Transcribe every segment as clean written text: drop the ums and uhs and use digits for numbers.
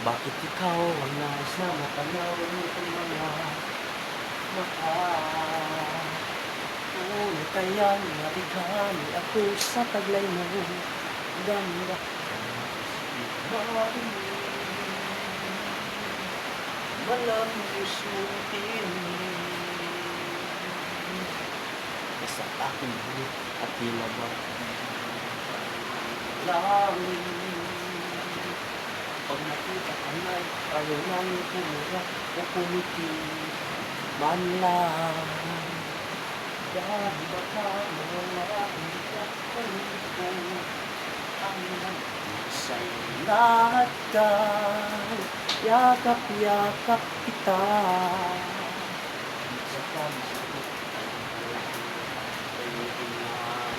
Bakit ikaw ang nais na matanaw nitong mga mata? Ngunit kayang nabigami ako sa taglay mo ganda. Malambos mong tinig nasa aking buhok at tila ba langit. Pag nakita ka na'y ayaw nang tumura o kumiti man lang. Dahil baka mawala hindi ka ko ang sa'yo lahat kay yakap-yakap kita. Sa pag-sagot ay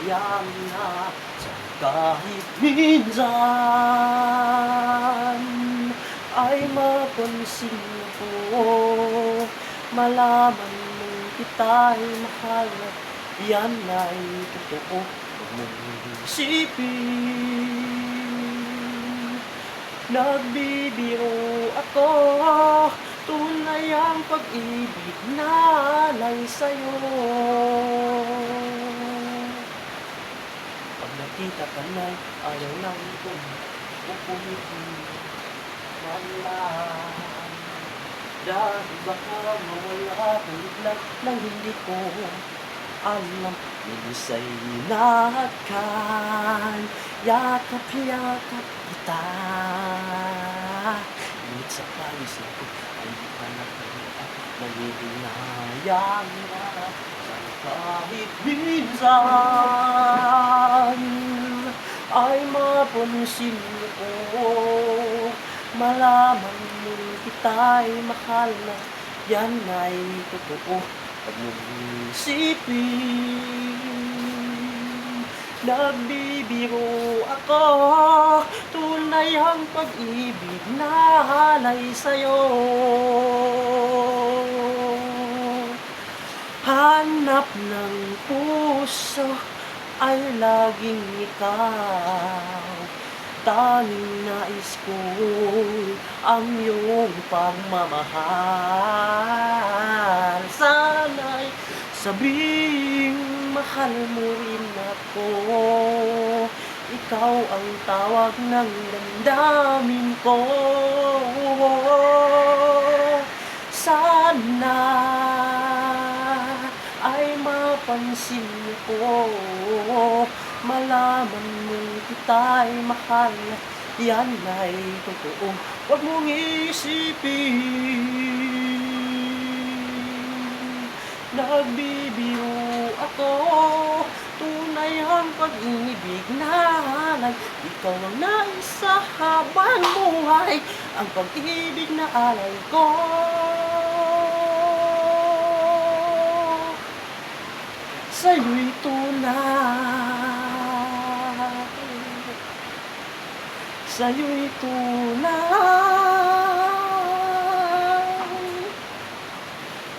hinayang na sa kahit minsan ay mapansin ko, malaman mong kita'y mahal at yan ay totoo. Huwag mong isipin, nagbibiro ako, tunay ang pag-ibig na alay sa'yo. Pag nakita ka na'y ayaw lang kong pupumiti man lang. Dahil baka mawala kang bigla nang hindi ko alam. Minisay lahat kay yakap-yakap kita. Ngunit sa palis ako ay di ka nakalimutan. Nanghihinayang na sa kahit minsan ay mapansin ko, malaman mo kita'y mahal na yan ay totoo. Huwag mong isipin, nagbibiro ako, tunay ang pag-ibig na halay sa'yo. Hanap ng puso ay laging ikaw, tanging nais ko ang iyong pagmamahal. Sana'y sabihing mahal mo rin ako, ikaw ang tawag ng damdamin ko. Sana ay mapansin ko, malaman mong kita'y mahal, yan ay totoo. Huwag mong isipin, nagbibiro ako, tunay ang pag-ibig na alay. Ikaw ang nais sa habang buhay, ang pag-ibig na alay ko. Sa'yo'y tunay, sa'yo'y tunay,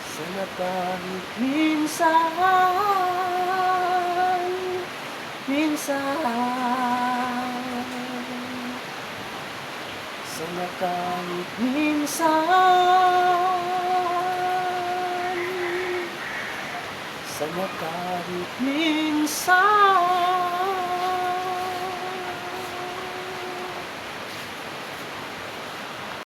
sana kahit minsan, sana kahit minsan, sana kahit minsan.